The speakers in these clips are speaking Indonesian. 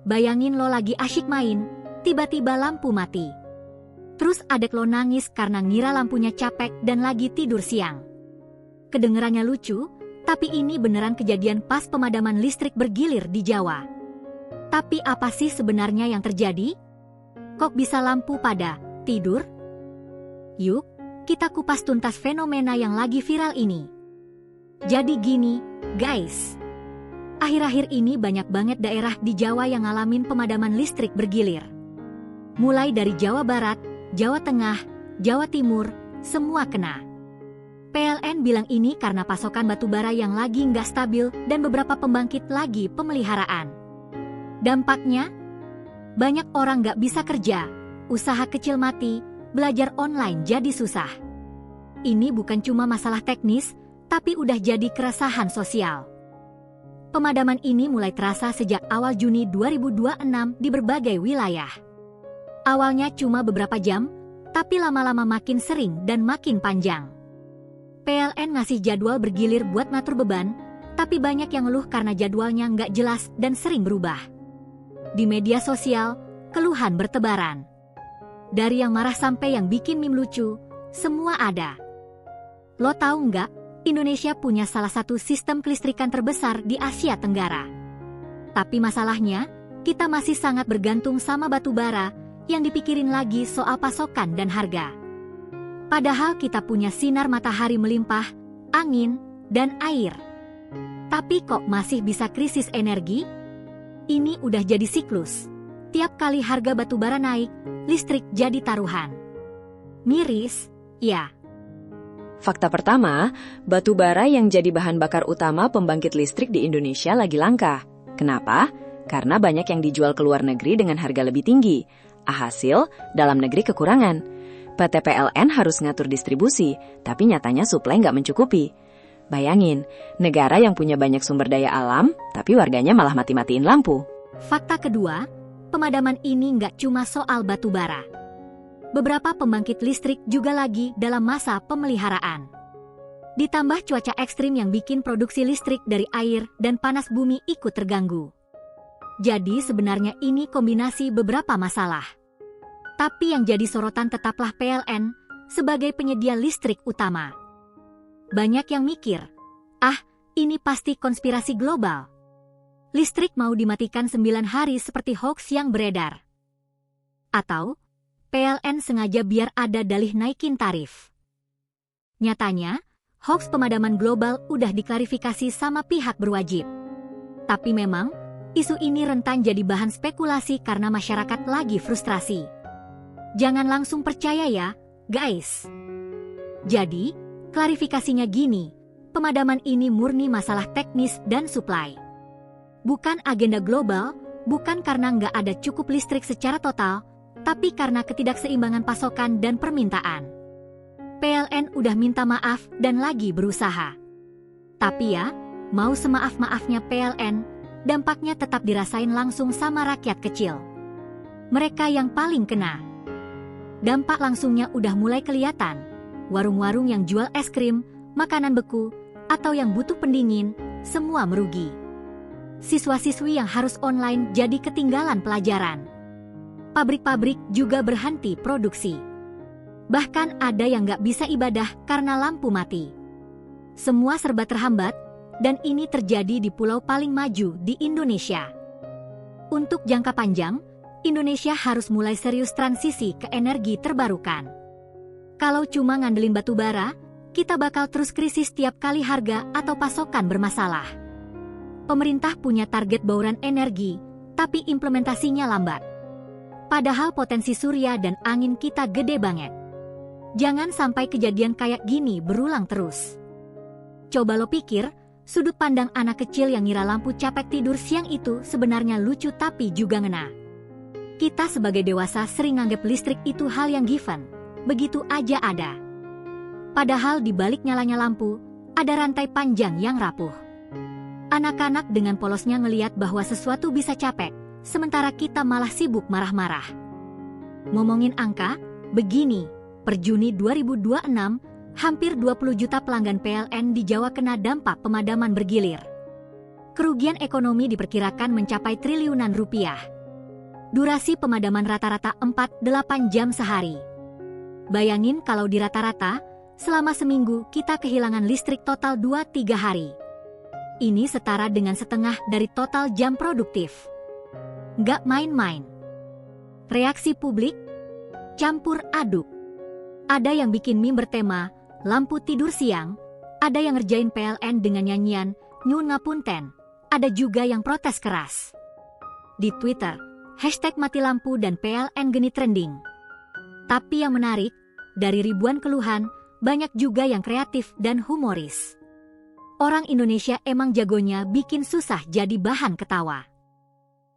Bayangin lo lagi asyik main, tiba-tiba lampu mati. Terus adek lo nangis karena ngira lampunya capek dan lagi tidur siang. Kedengerannya lucu, tapi ini beneran kejadian pas pemadaman listrik bergilir di Jawa. Tapi apa sih sebenarnya yang terjadi? Kok bisa lampu pada tidur? Yuk, kita kupas tuntas fenomena yang lagi viral ini. Jadi gini, guys. Akhir-akhir ini banyak banget daerah di Jawa yang ngalamin pemadaman listrik bergilir. Mulai dari Jawa Barat, Jawa Tengah, Jawa Timur, semua kena. PLN bilang ini karena pasokan batu bara yang lagi nggak stabil dan beberapa pembangkit lagi pemeliharaan. Dampaknya, banyak orang nggak bisa kerja, usaha kecil mati, belajar online jadi susah. Ini bukan cuma masalah teknis, tapi udah jadi keresahan sosial. Pemadaman ini mulai terasa sejak awal Juni 2026 di berbagai wilayah. Awalnya cuma beberapa jam, tapi lama-lama makin sering dan makin panjang. PLN ngasih jadwal bergilir buat ngatur beban, tapi banyak yang ngeluh karena jadwalnya nggak jelas dan sering berubah. Di media sosial, keluhan bertebaran. Dari yang marah sampai yang bikin meme lucu, semua ada. Lo tahu nggak? Indonesia punya salah satu sistem kelistrikan terbesar di Asia Tenggara. Tapi masalahnya, kita masih sangat bergantung sama batu bara yang dipikirin lagi soal pasokan dan harga. Padahal kita punya sinar matahari melimpah, angin, dan air. Tapi kok masih bisa krisis energi? Ini udah jadi siklus. Tiap kali harga batu bara naik, listrik jadi taruhan. Miris, ya. Fakta pertama, batu bara yang jadi bahan bakar utama pembangkit listrik di Indonesia lagi langka. Kenapa? Karena banyak yang dijual ke luar negeri dengan harga lebih tinggi. Alhasil, dalam negeri kekurangan. PT PLN harus ngatur distribusi, tapi nyatanya suplai nggak mencukupi. Bayangin, negara yang punya banyak sumber daya alam, tapi warganya malah mati-matiin lampu. Fakta kedua, pemadaman ini nggak cuma soal batu bara. Beberapa pembangkit listrik juga lagi dalam masa pemeliharaan. Ditambah cuaca ekstrim yang bikin produksi listrik dari air dan panas bumi ikut terganggu. Jadi sebenarnya ini kombinasi beberapa masalah. Tapi yang jadi sorotan tetaplah PLN sebagai penyedia listrik utama. Banyak yang mikir, ini pasti konspirasi global. Listrik mau dimatikan 9 hari seperti hoax yang beredar. Atau PLN sengaja biar ada dalih naikin tarif. Nyatanya, hoax pemadaman global udah diklarifikasi sama pihak berwajib. Tapi memang, isu ini rentan jadi bahan spekulasi karena masyarakat lagi frustrasi. Jangan langsung percaya ya, guys. Jadi, klarifikasinya gini, pemadaman ini murni masalah teknis dan suplai. Bukan agenda global, bukan karena nggak ada cukup listrik secara total, tapi karena ketidakseimbangan pasokan dan permintaan. PLN udah minta maaf dan lagi berusaha. Tapi ya, mau semaaf-maafnya PLN, dampaknya tetap dirasain langsung sama rakyat kecil. Mereka yang paling kena. Dampak langsungnya udah mulai kelihatan. Warung-warung yang jual es krim, makanan beku, atau yang butuh pendingin, semua merugi. Siswa-siswi yang harus online jadi ketinggalan pelajaran. Pabrik-pabrik juga berhenti produksi. Bahkan ada yang nggak bisa ibadah karena lampu mati. Semua serba terhambat, dan ini terjadi di pulau paling maju di Indonesia. Untuk jangka panjang, Indonesia harus mulai serius transisi ke energi terbarukan. Kalau cuma ngandelin batu bara, kita bakal terus krisis tiap kali harga atau pasokan bermasalah. Pemerintah punya target bauran energi, tapi implementasinya lambat. Padahal potensi surya dan angin kita gede banget. Jangan sampai kejadian kayak gini berulang terus. Coba lo pikir, sudut pandang anak kecil yang ngira lampu capek tidur siang itu sebenarnya lucu tapi juga ngena. Kita sebagai dewasa sering nganggap listrik itu hal yang given, begitu aja ada. Padahal di balik nyalanya lampu, ada rantai panjang yang rapuh. Anak-anak dengan polosnya ngeliat bahwa sesuatu bisa capek, sementara kita malah sibuk marah-marah. Ngomongin angka, begini, per Juni 2026, hampir 20 juta pelanggan PLN di Jawa kena dampak pemadaman bergilir. Kerugian ekonomi diperkirakan mencapai triliunan rupiah. Durasi pemadaman rata-rata 4-8 jam sehari. Bayangin kalau di rata-rata, selama seminggu kita kehilangan listrik total 2-3 hari. Ini setara dengan setengah dari total jam produktif. Nggak main-main. Reaksi publik? Campur aduk. Ada yang bikin meme bertema, lampu tidur siang, ada yang ngerjain PLN dengan nyanyian, nyun ngapunten, ada juga yang protes keras. Di Twitter, #mati lampu dan PLN geni trending. Tapi yang menarik, dari ribuan keluhan, banyak juga yang kreatif dan humoris. Orang Indonesia emang jagonya bikin susah jadi bahan ketawa.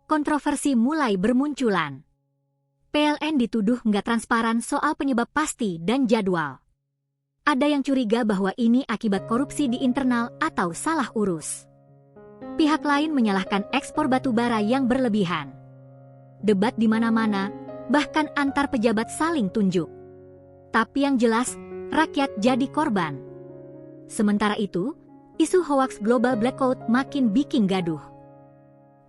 Kontroversi mulai bermunculan. PLN dituduh nggak transparan soal penyebab pasti dan jadwal. Ada yang curiga bahwa ini akibat korupsi di internal atau salah urus. Pihak lain menyalahkan ekspor batu bara yang berlebihan. Debat di mana-mana, bahkan antar pejabat saling tunjuk. Tapi yang jelas, rakyat jadi korban. Sementara itu, isu hoaks global blackout makin bikin gaduh.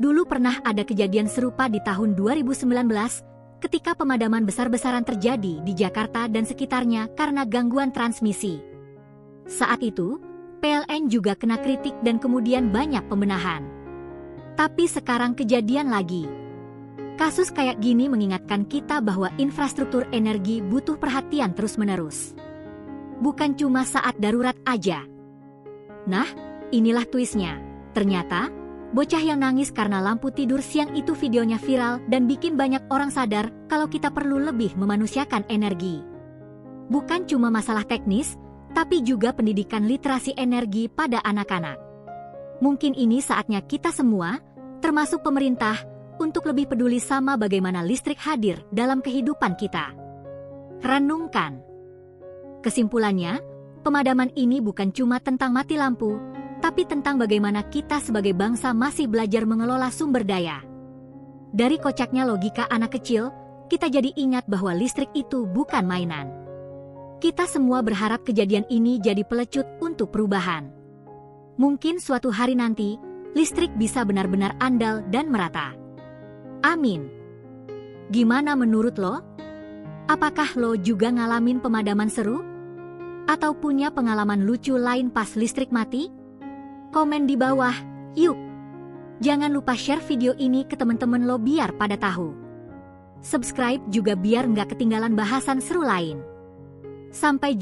Dulu pernah ada kejadian serupa di tahun 2019 ketika pemadaman besar-besaran terjadi di Jakarta dan sekitarnya karena gangguan transmisi. Saat itu, PLN juga kena kritik dan kemudian banyak pembenahan. Tapi sekarang kejadian lagi. Kasus kayak gini mengingatkan kita bahwa infrastruktur energi butuh perhatian terus-menerus. Bukan cuma saat darurat aja. Nah, inilah twistnya. Ternyata, bocah yang nangis karena lampu tidur siang itu videonya viral dan bikin banyak orang sadar kalau kita perlu lebih memanusiakan energi. Bukan cuma masalah teknis, tapi juga pendidikan literasi energi pada anak-anak. Mungkin ini saatnya kita semua, termasuk pemerintah, untuk lebih peduli sama bagaimana listrik hadir dalam kehidupan kita. Renungkan. Kesimpulannya, pemadaman ini bukan cuma tentang mati lampu, tapi tentang bagaimana kita sebagai bangsa masih belajar mengelola sumber daya. Dari kocaknya logika anak kecil, kita jadi ingat bahwa listrik itu bukan mainan. Kita semua berharap kejadian ini jadi pelecut untuk perubahan. Mungkin suatu hari nanti, listrik bisa benar-benar andal dan merata. Amin. Gimana menurut lo? Apakah lo juga ngalamin pemadaman seru? Atau punya pengalaman lucu lain pas listrik mati? Komen di bawah, yuk! Jangan lupa share video ini ke teman-teman lo biar pada tahu. Subscribe juga biar nggak ketinggalan bahasan seru lain. Sampai jumpa.